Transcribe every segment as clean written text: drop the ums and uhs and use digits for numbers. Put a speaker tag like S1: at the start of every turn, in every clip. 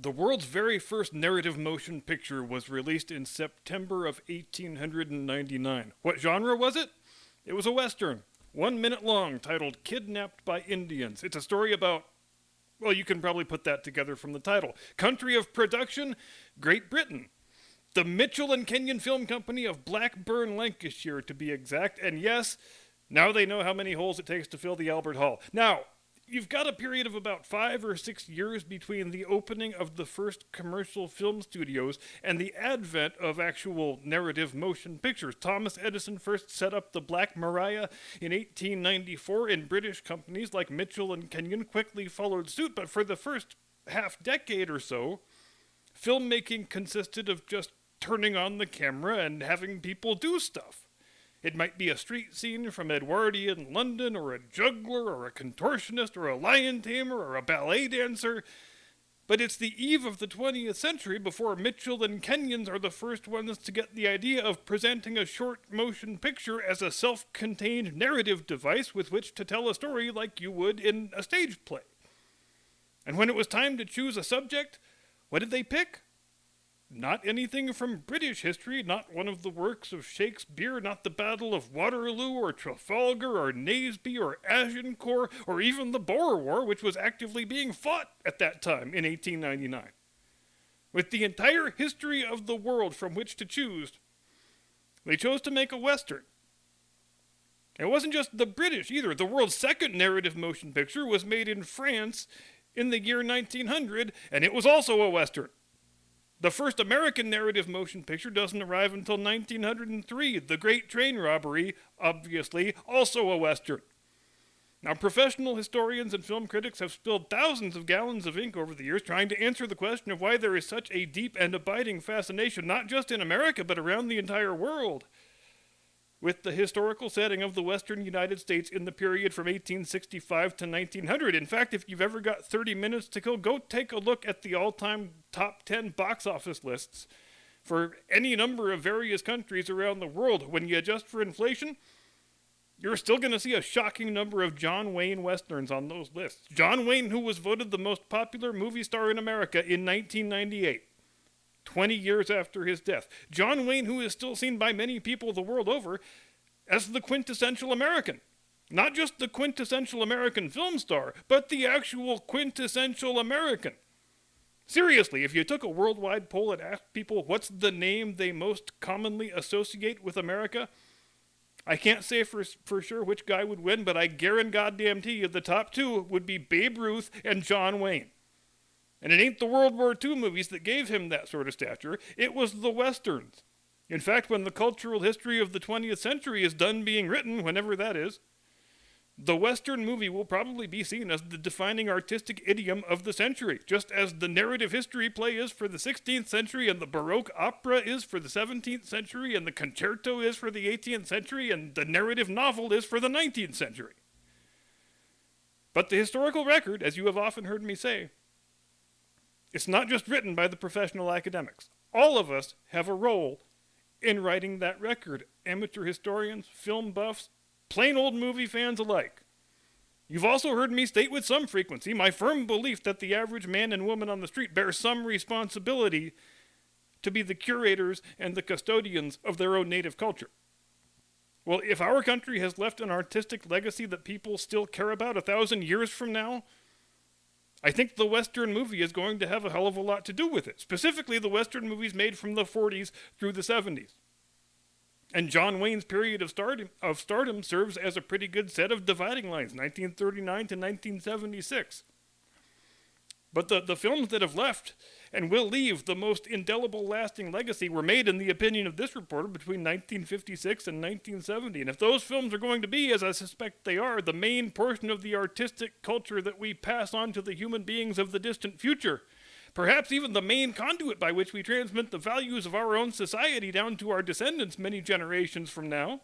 S1: The world's very first narrative motion picture was released in September of 1899. What genre was it? It was a Western, 1 minute long, titled Kidnapped by Indians. It's a story about, well, you can probably put that together from the title. Country of production, Great Britain. The Mitchell and Kenyon Film Company of Blackburn, Lancashire, to be exact. And yes, now they know how many holes it takes to fill the Albert Hall. Now, you've got a period of about 5 or 6 years between the opening of the first commercial film studios and the advent of actual narrative motion pictures. Thomas Edison first set up the Black Maria in 1894, and British companies like Mitchell and Kenyon quickly followed suit, but for the first half-decade or so, filmmaking consisted of just turning on the camera and having people do stuff. It might be a street scene from Edwardian London, or a juggler, or a contortionist, or a lion tamer, or a ballet dancer. But it's the eve of the 20th century before Mitchell and Kenyons are the first ones to get the idea of presenting a short motion picture as a self-contained narrative device with which to tell a story like you would in a stage play. And when it was time to choose a subject, what did they pick? Not anything from British history, not one of the works of Shakespeare, not the Battle of Waterloo, or Trafalgar, or Naseby, or Agincourt, or even the Boer War, which was actively being fought at that time in 1899. With the entire history of the world from which to choose, they chose to make a Western. It wasn't just the British either. The world's second narrative motion picture was made in France in the year 1900, and it was also a Western. The first American narrative motion picture doesn't arrive until 1903, The Great Train Robbery, obviously, also a Western. Now, professional historians and film critics have spilled thousands of gallons of ink over the years trying to answer the question of why there is such a deep and abiding fascination, not just in America, but around the entire world, with the historical setting of the Western United States in the period from 1865 to 1900. In fact, if you've ever got 30 minutes to kill, go take a look at the all-time top 10 box office lists for any number of various countries around the world. When you adjust for inflation, you're still going to see a shocking number of John Wayne Westerns on those lists. John Wayne, who was voted the most popular movie star in America in 1998. 20 years after his death. John Wayne, who is still seen by many people the world over as the quintessential American. Not just the quintessential American film star, but the actual quintessential American. Seriously, if you took a worldwide poll and asked people what's the name they most commonly associate with America, I can't say for sure which guy would win, but I guarantee you the top two would be Babe Ruth and John Wayne. And it ain't the World War II movies that gave him that sort of stature. It was the Westerns. In fact, when the cultural history of the 20th century is done being written, whenever that is, the Western movie will probably be seen as the defining artistic idiom of the century, just as the narrative history play is for the 16th century, and the Baroque opera is for the 17th century, and the concerto is for the 18th century, and the narrative novel is for the 19th century. But the historical record, as you have often heard me say, it's not just written by the professional academics. All of us have a role in writing that record. Amateur historians, film buffs, plain old movie fans alike. You've also heard me state with some frequency my firm belief that the average man and woman on the street bear some responsibility to be the curators and the custodians of their own native culture. Well, if our country has left an artistic legacy that people still care about 1,000 years from now, I think the Western movie is going to have a hell of a lot to do with it, specifically the Western movies made from the 40s through the 70s. And John Wayne's period of stardom serves as a pretty good set of dividing lines, 1939 to 1976. But the films that have left and will leave the most indelible lasting legacy were made, in the opinion of this reporter, between 1956 and 1970. And if those films are going to be, as I suspect they are, the main portion of the artistic culture that we pass on to the human beings of the distant future, perhaps even the main conduit by which we transmit the values of our own society down to our descendants many generations from now,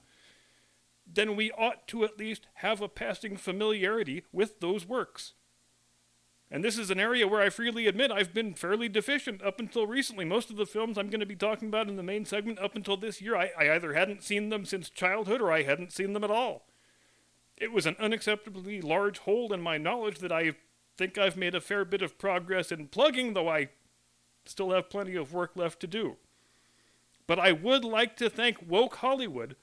S1: then we ought to at least have a passing familiarity with those works. And this is an area where I freely admit I've been fairly deficient up until recently. Most of the films I'm going to be talking about in the main segment up until this year, I either hadn't seen them since childhood or I hadn't seen them at all. It was an unacceptably large hole in my knowledge that I think I've made a fair bit of progress in plugging, though I still have plenty of work left to do. But I would like to thank woke Hollywood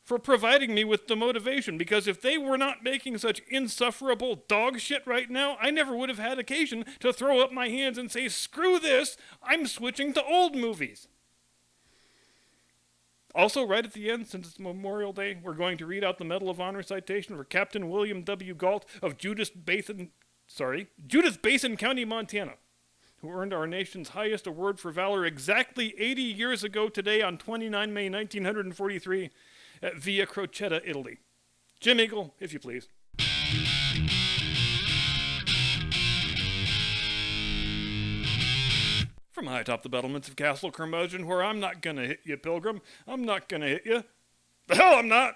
S1: for providing me with the motivation, because if they were not making such insufferable dog shit right now, I never would have had occasion to throw up my hands and say, screw this, I'm switching to old movies. Also, right at the end, since it's Memorial Day, we're going to read out the Medal of Honor citation for Captain William W. Galt of Judith Basin County, Montana, who earned our nation's highest award for valor exactly 80 years ago today on 29 May 1943 at Via Crocetta, Italy. Jim Eagle, if you please. From high atop the battlements of Castle Curmudgeon, where I'm not gonna hit you, Pilgrim. I'm not gonna hit you. The hell I'm not!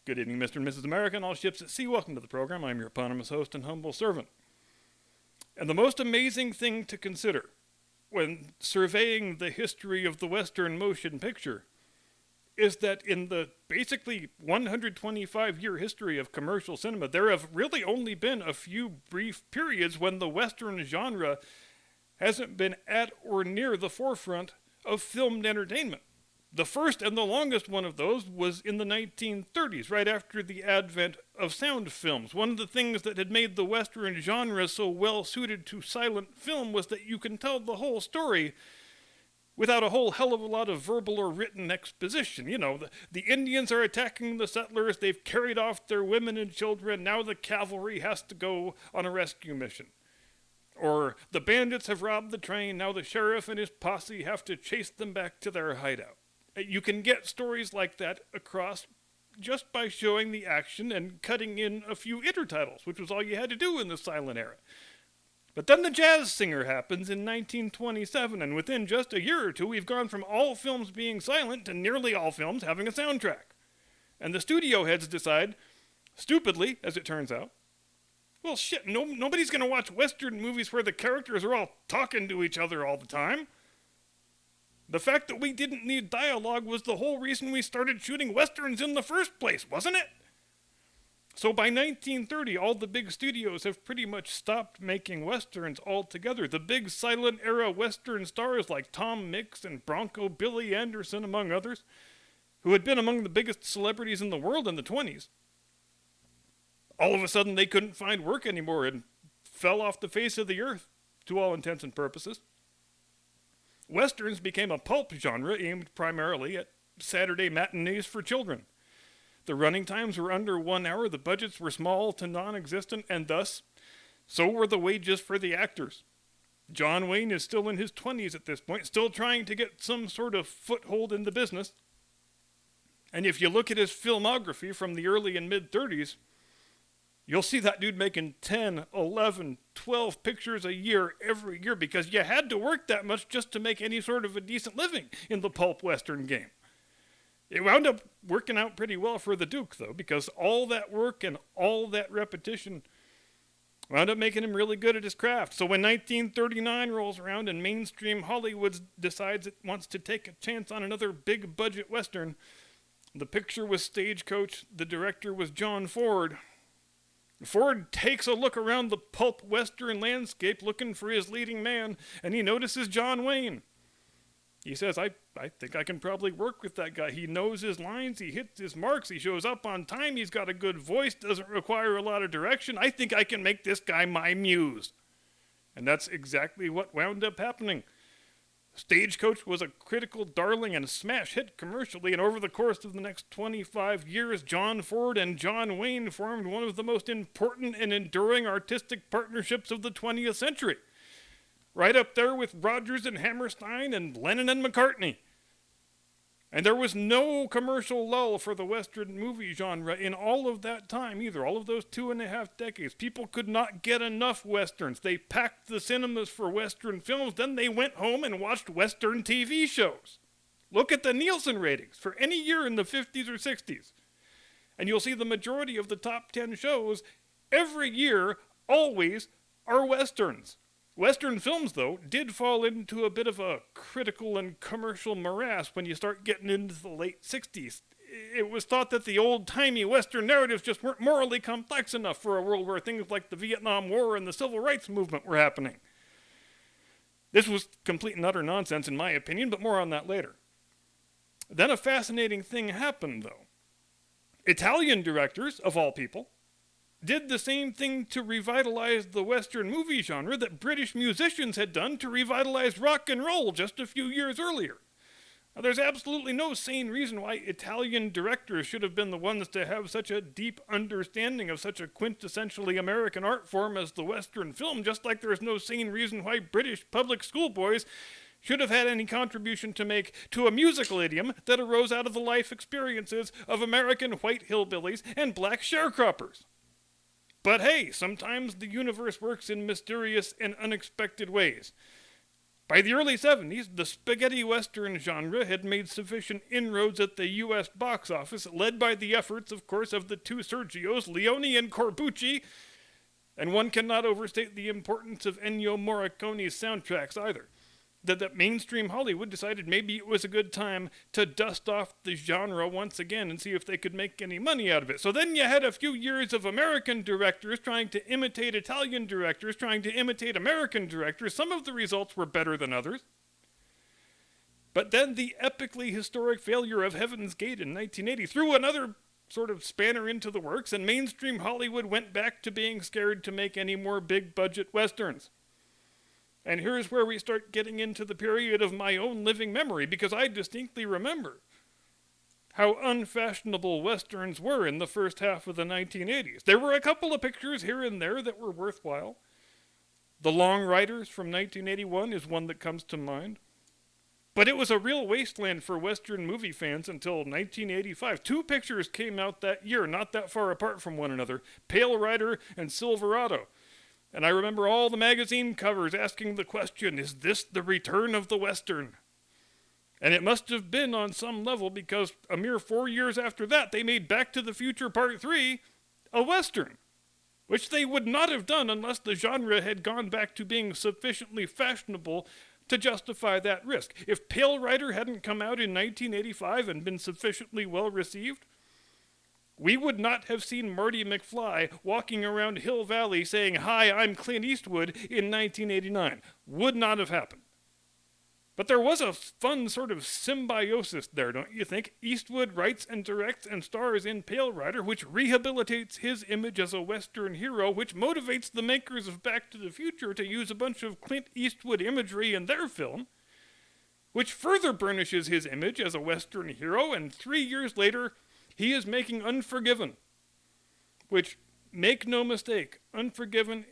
S1: Good evening, Mr. and Mrs. America, and all ships at sea. Welcome to the program. I'm your eponymous host and humble servant. And the most amazing thing to consider when surveying the history of the Western motion picture is that in the basically 125-year history of commercial cinema, there have really only been a few brief periods when the Western genre hasn't been at or near the forefront of filmed entertainment. The first and the longest one of those was in the 1930s, right after the advent of sound films. One of the things that had made the Western genre so well suited to silent film was that you can tell the whole story without a whole hell of a lot of verbal or written exposition. You know, the Indians are attacking the settlers, they've carried off their women and children, now the cavalry has to go on a rescue mission. Or the bandits have robbed the train, now the sheriff and his posse have to chase them back to their hideout. You can get stories like that across just by showing the action and cutting in a few intertitles, which was all you had to do in the silent era. But then the Jazz Singer happens in 1927, and within just a year or two, we've gone from all films being silent to nearly all films having a soundtrack. And the studio heads decide, stupidly, as it turns out, well, shit, nobody's going to watch Western movies where the characters are all talking to each other all the time. The fact that we didn't need dialogue was the whole reason we started shooting Westerns in the first place, wasn't it? So by 1930, all the big studios have pretty much stopped making Westerns altogether. The big silent era Western stars like Tom Mix and Bronco Billy Anderson, among others, who had been among the biggest celebrities in the world in the 20s, all of a sudden they couldn't find work anymore and fell off the face of the earth, to all intents and purposes. Westerns became a pulp genre aimed primarily at Saturday matinees for children. The running times were under 1 hour, the budgets were small to non-existent, and thus, so were the wages for the actors. John Wayne is still in his 20s at this point, still trying to get some sort of foothold in the business. And if you look at his filmography from the early and mid-30s, you'll see that dude making 10, 11, 12 pictures a year every year, because you had to work that much just to make any sort of a decent living in the pulp Western game. It wound up working out pretty well for the Duke, though, because all that work and all that repetition wound up making him really good at his craft. So when 1939 rolls around and mainstream Hollywood decides it wants to take a chance on another big-budget Western, the picture was Stagecoach, the director was John Ford. Ford takes a look around the pulp Western landscape looking for his leading man, and he notices John Wayne. He says, I think I can probably work with that guy. He knows his lines, he hits his marks, he shows up on time, he's got a good voice, doesn't require a lot of direction. I think I can make this guy my muse. And that's exactly what wound up happening. Stagecoach was a critical darling and a smash hit commercially, and over the course of the next 25 years, John Ford and John Wayne formed one of the most important and enduring artistic partnerships of the 20th century. Right up there with Rodgers and Hammerstein and Lennon and McCartney. And there was no commercial lull for the Western movie genre in all of that time either, all of those 2.5 decades. People could not get enough Westerns. They packed the cinemas for Western films, then they went home and watched Western TV shows. Look at the Nielsen ratings for any year in the 50s or 60s. And you'll see the majority of the top 10 shows every year, always, are Westerns. Western films, though, did fall into a bit of a critical and commercial morass when you start getting into the late 60s. It was thought that the old-timey Western narratives just weren't morally complex enough for a world where things like the Vietnam War and the Civil Rights Movement were happening. This was complete and utter nonsense in my opinion, but more on that later. Then a fascinating thing happened, though. Italian directors, of all people, did the same thing to revitalize the Western movie genre that British musicians had done to revitalize rock and roll just a few years earlier. Now, there's absolutely no sane reason why Italian directors should have been the ones to have such a deep understanding of such a quintessentially American art form as the Western film, just like there's no sane reason why British public schoolboys should have had any contribution to make to a musical idiom that arose out of the life experiences of American white hillbillies and black sharecroppers. But hey, sometimes the universe works in mysterious and unexpected ways. By the early 70s, the spaghetti western genre had made sufficient inroads at the U.S. box office, led by the efforts, of course, of the two Sergios, Leone and Corbucci, and one cannot overstate the importance of Ennio Morricone's soundtracks either. That mainstream Hollywood decided maybe it was a good time to dust off the genre once again and see if they could make any money out of it. So then you had a few years of American directors trying to imitate Italian directors, trying to imitate American directors. Some of the results were better than others. But then the epically historic failure of Heaven's Gate in 1980 threw another sort of spanner into the works, and mainstream Hollywood went back to being scared to make any more big-budget westerns. And here's where we start getting into the period of my own living memory, because I distinctly remember how unfashionable westerns were in the first half of the 1980s. There were a couple of pictures here and there that were worthwhile. The Long Riders from 1981 is one that comes to mind. But it was a real wasteland for Western movie fans until 1985. Two pictures came out that year, not that far apart from one another, Pale Rider and Silverado. And I remember all the magazine covers asking the question, is this the return of the Western? And it must have been on some level, because a mere 4 years after that, they made Back to the Future Part 3 a Western, which they would not have done unless the genre had gone back to being sufficiently fashionable to justify that risk. If Pale Rider hadn't come out in 1985 and been sufficiently well received, we would not have seen Marty McFly walking around Hill Valley saying, "Hi, I'm Clint Eastwood" in 1989. Would not have happened. But there was a fun sort of symbiosis there, don't you think? Eastwood writes and directs and stars in Pale Rider, which rehabilitates his image as a Western hero, which motivates the makers of Back to the Future to use a bunch of Clint Eastwood imagery in their film, which further burnishes his image as a Western hero, and 3 years later, he is making Unforgiven, which, make no mistake, Unforgiven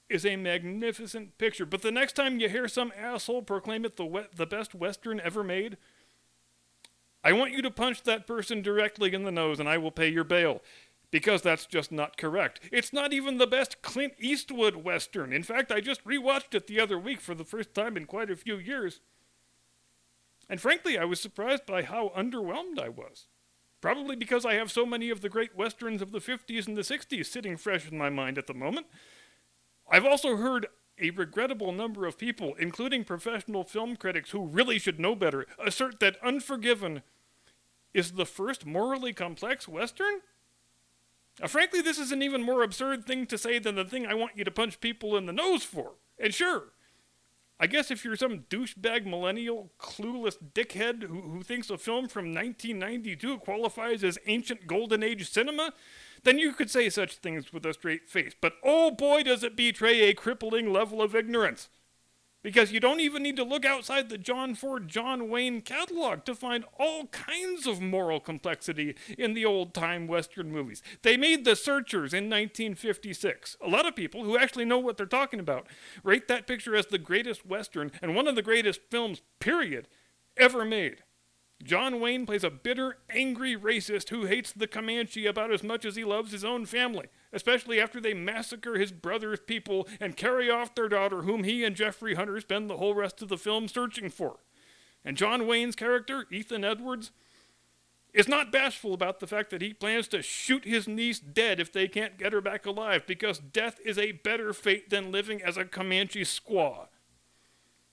S1: is a magnificent picture. But the next time you hear some asshole proclaim it the best Western ever made, I want you to punch that person directly in the nose and I will pay your bail, because that's just not correct. It's not even the best Clint Eastwood Western. In fact, I just rewatched it the other week for the first time in quite a few years. And frankly, I was surprised by how underwhelmed I was. Probably because I have so many of the great westerns of the 50s and the 60s sitting fresh in my mind at the moment. I've also heard a regrettable number of people, including professional film critics who really should know better, assert that Unforgiven is the first morally complex western? Frankly, this is an even more absurd thing to say than the thing I want you to punch people in the nose for. And sure, I guess if you're some douchebag millennial, clueless dickhead who thinks a film from 1992 qualifies as ancient golden age cinema, then you could say such things with a straight face. But oh boy, does it betray a crippling level of ignorance. Because you don't even need to look outside the John Ford, John Wayne catalog to find all kinds of moral complexity in the old-time Western movies. They made The Searchers in 1956. A lot of people who actually know what they're talking about rate that picture as the greatest Western and one of the greatest films, period, ever made. John Wayne plays a bitter, angry racist who hates the Comanche about as much as he loves his own family, especially after they massacre his brother's people and carry off their daughter, whom he and Jeffrey Hunter spend the whole rest of the film searching for. And John Wayne's character, Ethan Edwards, is not bashful about the fact that he plans to shoot his niece dead if they can't get her back alive, because death is a better fate than living as a Comanche squaw.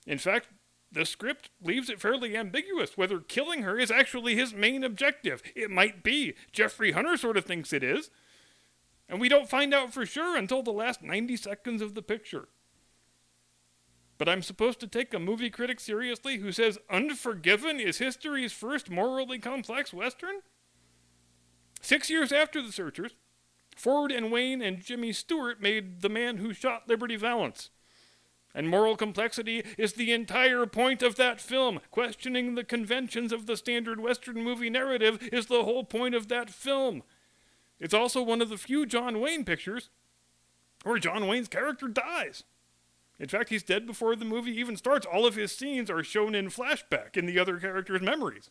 S1: In fact, the script leaves it fairly ambiguous whether killing her is actually his main objective. It might be. Jeffrey Hunter sort of thinks it is. And we don't find out for sure until the last 90 seconds of the picture. But I'm supposed to take a movie critic seriously who says Unforgiven is history's first morally complex Western? 6 years after The Searchers, Ford and Wayne and Jimmy Stewart made The Man Who Shot Liberty Valance. And moral complexity is the entire point of that film. Questioning the conventions of the standard Western movie narrative is the whole point of that film. It's also one of the few John Wayne pictures where John Wayne's character dies. In fact, he's dead before the movie even starts. All of his scenes are shown in flashback in the other characters' memories.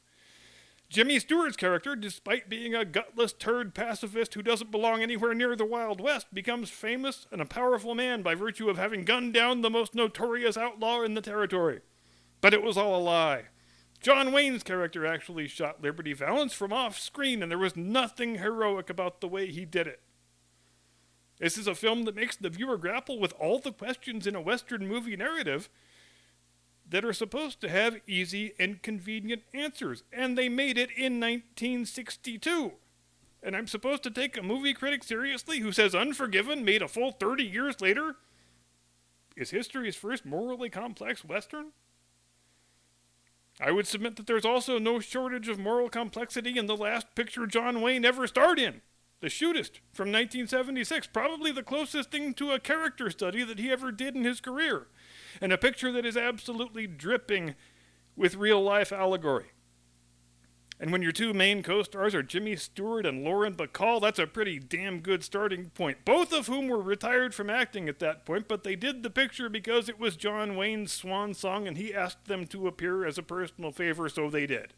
S1: Jimmy Stewart's character, despite being a gutless turd pacifist who doesn't belong anywhere near the Wild West, becomes famous and a powerful man by virtue of having gunned down the most notorious outlaw in the territory. But it was all a lie. John Wayne's character actually shot Liberty Valance from off screen, and there was nothing heroic about the way he did it. This is a film that makes the viewer grapple with all the questions in a Western movie narrative that are supposed to have easy and convenient answers, and they made it in 1962. And I'm supposed to take a movie critic seriously who says Unforgiven, made a full 30 years later, is history's first morally complex Western? I would submit that there's also no shortage of moral complexity in the last picture John Wayne ever starred in, The Shootist, from 1976, probably the closest thing to a character study that he ever did in his career, and a picture that is absolutely dripping with real-life allegory. And when your two main co-stars are Jimmy Stewart and Lauren Bacall, that's a pretty damn good starting point, both of whom were retired from acting at that point, but they did the picture because it was John Wayne's swan song and he asked them to appear as a personal favor, so they did.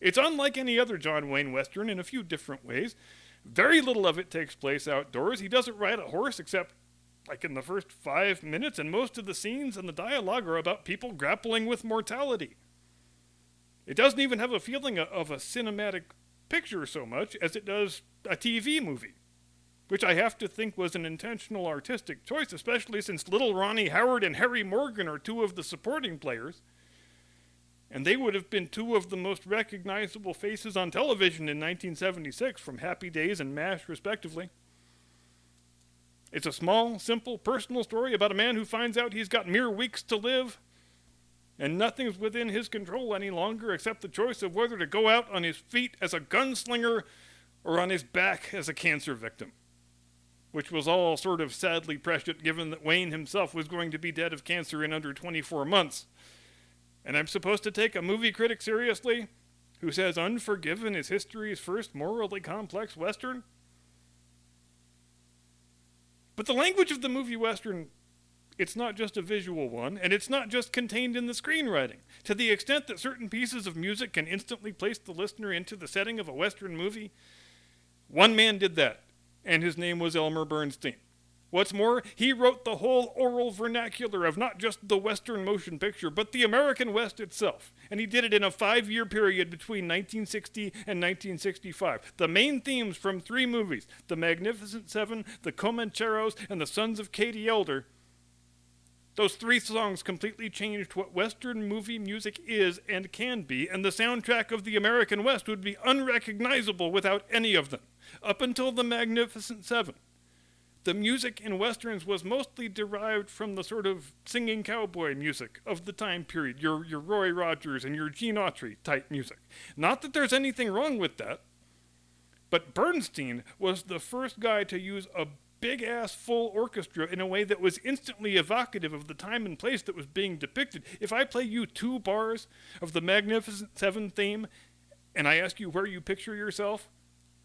S1: It's unlike any other John Wayne Western in a few different ways. Very little of it takes place outdoors. He doesn't ride a horse except like in the first 5 minutes, and most of the scenes and the dialogue are about people grappling with mortality. It doesn't even have a feeling of a cinematic picture so much as it does a TV movie, which I have to think was an intentional artistic choice, especially since Little Ronnie Howard and Harry Morgan are two of the supporting players, and they would have been two of the most recognizable faces on television in 1976 from Happy Days and MASH, respectively. It's a small, simple, personal story about a man who finds out he's got mere weeks to live, and nothing's within his control any longer except the choice of whether to go out on his feet as a gunslinger or on his back as a cancer victim, which was all sort of sadly prescient given that Wayne himself was going to be dead of cancer in under 24 months. And I'm supposed to take a movie critic seriously who says Unforgiven is history's first morally complex Western? But the language of the movie Western, it's not just a visual one, and it's not just contained in the screenwriting. To the extent that certain pieces of music can instantly place the listener into the setting of a Western movie, one man did that, and his name was Elmer Bernstein. What's more, he wrote the whole oral vernacular of not just the Western motion picture, but the American West itself. And he did it in a 5-year period between 1960 and 1965. The main themes from 3 movies, The Magnificent Seven, The Comancheros, and The Sons of Katie Elder, those 3 songs completely changed what Western movie music is and can be, and the soundtrack of the American West would be unrecognizable without any of them. Up until The Magnificent Seven, the music in Westerns was mostly derived from the sort of singing cowboy music of the time period, your Roy Rogers and your Gene Autry type music. Not that there's anything wrong with that, but Bernstein was the first guy to use a big-ass full orchestra in a way that was instantly evocative of the time and place that was being depicted. If I play you 2 bars of the Magnificent Seven theme, and I ask you where you picture yourself,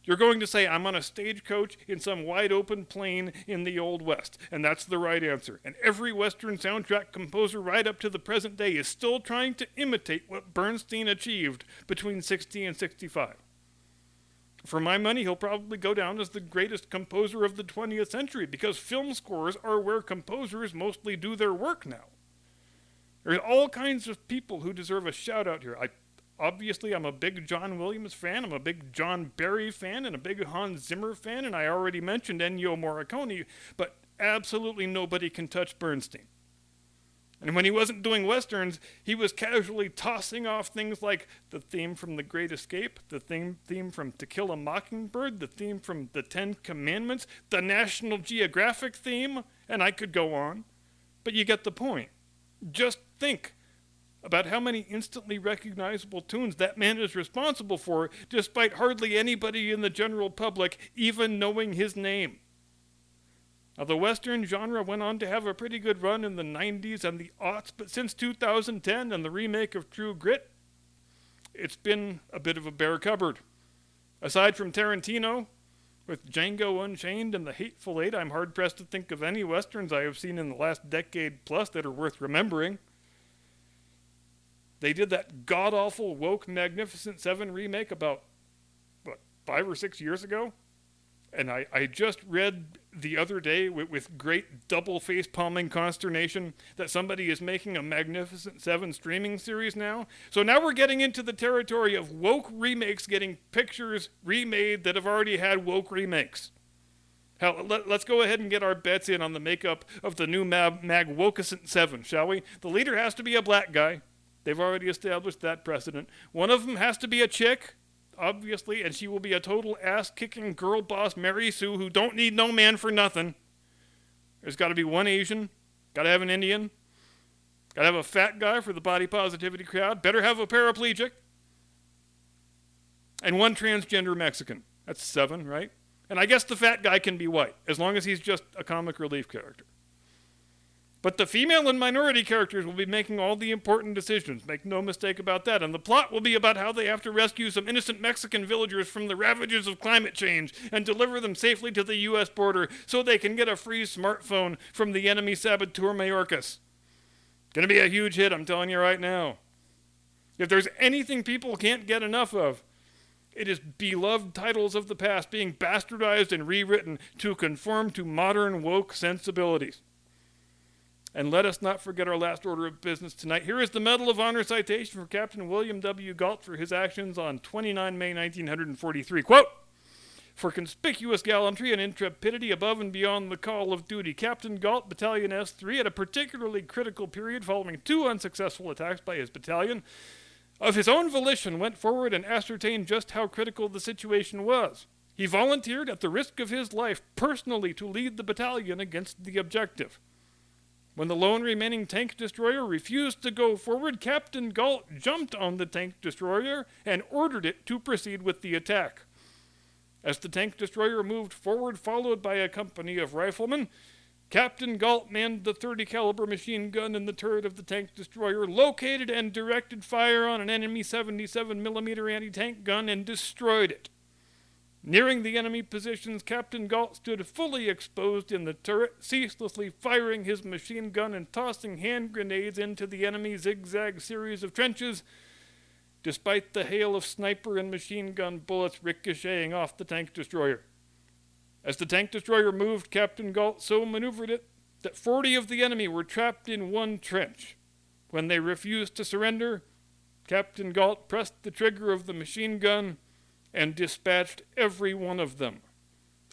S1: you're going to say, I'm on a stagecoach in some wide-open plain in the Old West. And that's the right answer. And every Western soundtrack composer right up to the present day is still trying to imitate what Bernstein achieved between 60 and 65. For my money, he'll probably go down as the greatest composer of the 20th century, because film scores are where composers mostly do their work now. There's all kinds of people who deserve a shout-out here. Obviously, I'm a big John Williams fan, I'm a big John Barry fan, and a big Hans Zimmer fan, and I already mentioned Ennio Morricone, but absolutely nobody can touch Bernstein. And when he wasn't doing Westerns, he was casually tossing off things like the theme from The Great Escape, the theme from To Kill a Mockingbird, the theme from The Ten Commandments, the National Geographic theme, and I could go on. But you get the point. Just think about how many instantly recognizable tunes that man is responsible for, despite hardly anybody in the general public even knowing his name. Now, the Western genre went on to have a pretty good run in the 90s and the aughts, but since 2010 and the remake of True Grit, it's been a bit of a bare cupboard. Aside from Tarantino, with Django Unchained and The Hateful Eight, I'm hard-pressed to think of any Westerns I have seen in the last decade plus that are worth remembering. They did that god-awful woke Magnificent Seven remake about, 5 or 6 years ago? And I just read the other day with great double face-palming consternation that somebody is making a Magnificent Seven streaming series now. So now we're getting into the territory of woke remakes getting pictures remade that have already had woke remakes. Hell, let's go ahead and get our bets in on the makeup of the new Magnificent Seven, shall we? The leader has to be a black guy. They've already established that precedent. One of them has to be a chick, obviously, and she will be a total ass-kicking girl boss Mary Sue who don't need no man for nothing. There's got to be one Asian, got to have an Indian, got to have a fat guy for the body positivity crowd, better have a paraplegic, and one transgender Mexican. That's 7, right? And I guess the fat guy can be white, as long as he's just a comic relief character. But the female and minority characters will be making all the important decisions, make no mistake about that, and the plot will be about how they have to rescue some innocent Mexican villagers from the ravages of climate change and deliver them safely to the U.S. border so they can get a free smartphone from the enemy saboteur Mayorkas. Gonna be a huge hit, I'm telling you right now. If there's anything people can't get enough of, it is beloved titles of the past being bastardized and rewritten to conform to modern woke sensibilities. And let us not forget our last order of business tonight. Here is the Medal of Honor citation for Captain William W. Galt for his actions on 29 May 1943. Quote, "For conspicuous gallantry and intrepidity above and beyond the call of duty, Captain Galt, Battalion S3, at a particularly critical period following 2 unsuccessful attacks by his battalion, of his own volition went forward and ascertained just how critical the situation was. He volunteered at the risk of his life personally to lead the battalion against the objective. When the lone remaining tank destroyer refused to go forward, Captain Galt jumped on the tank destroyer and ordered it to proceed with the attack. As the tank destroyer moved forward, followed by a company of riflemen, Captain Galt manned the .30 caliber machine gun in the turret of the tank destroyer, located and directed fire on an enemy 77mm anti-tank gun, and destroyed it. Nearing the enemy positions, Captain Galt stood fully exposed in the turret, ceaselessly firing his machine gun and tossing hand grenades into the enemy zigzag series of trenches, despite the hail of sniper and machine gun bullets ricocheting off the tank destroyer. As the tank destroyer moved, Captain Galt so maneuvered it that 40 of the enemy were trapped in one trench. When they refused to surrender, Captain Galt pressed the trigger of the machine gun and dispatched every one of them.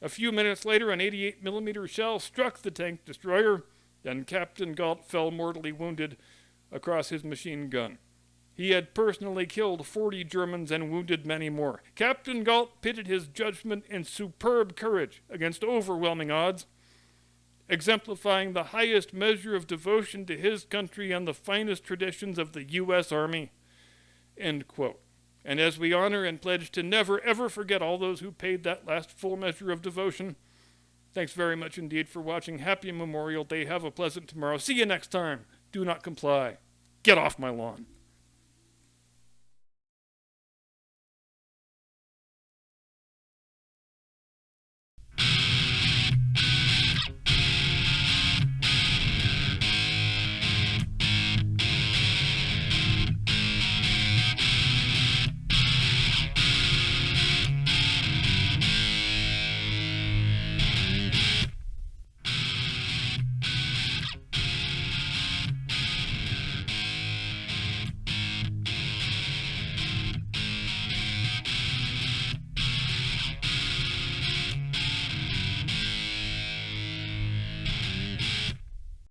S1: A few minutes later, an 88mm shell struck the tank destroyer, and Captain Galt fell mortally wounded across his machine gun. He had personally killed 40 Germans and wounded many more. Captain Galt pitted his judgment and superb courage against overwhelming odds, exemplifying the highest measure of devotion to his country and the finest traditions of the U.S. Army." End quote. And as we honor and pledge to never, ever forget all those who paid that last full measure of devotion, thanks very much indeed for watching. Happy Memorial Day. Have a pleasant tomorrow. See you next time. Do not comply. Get off my lawn.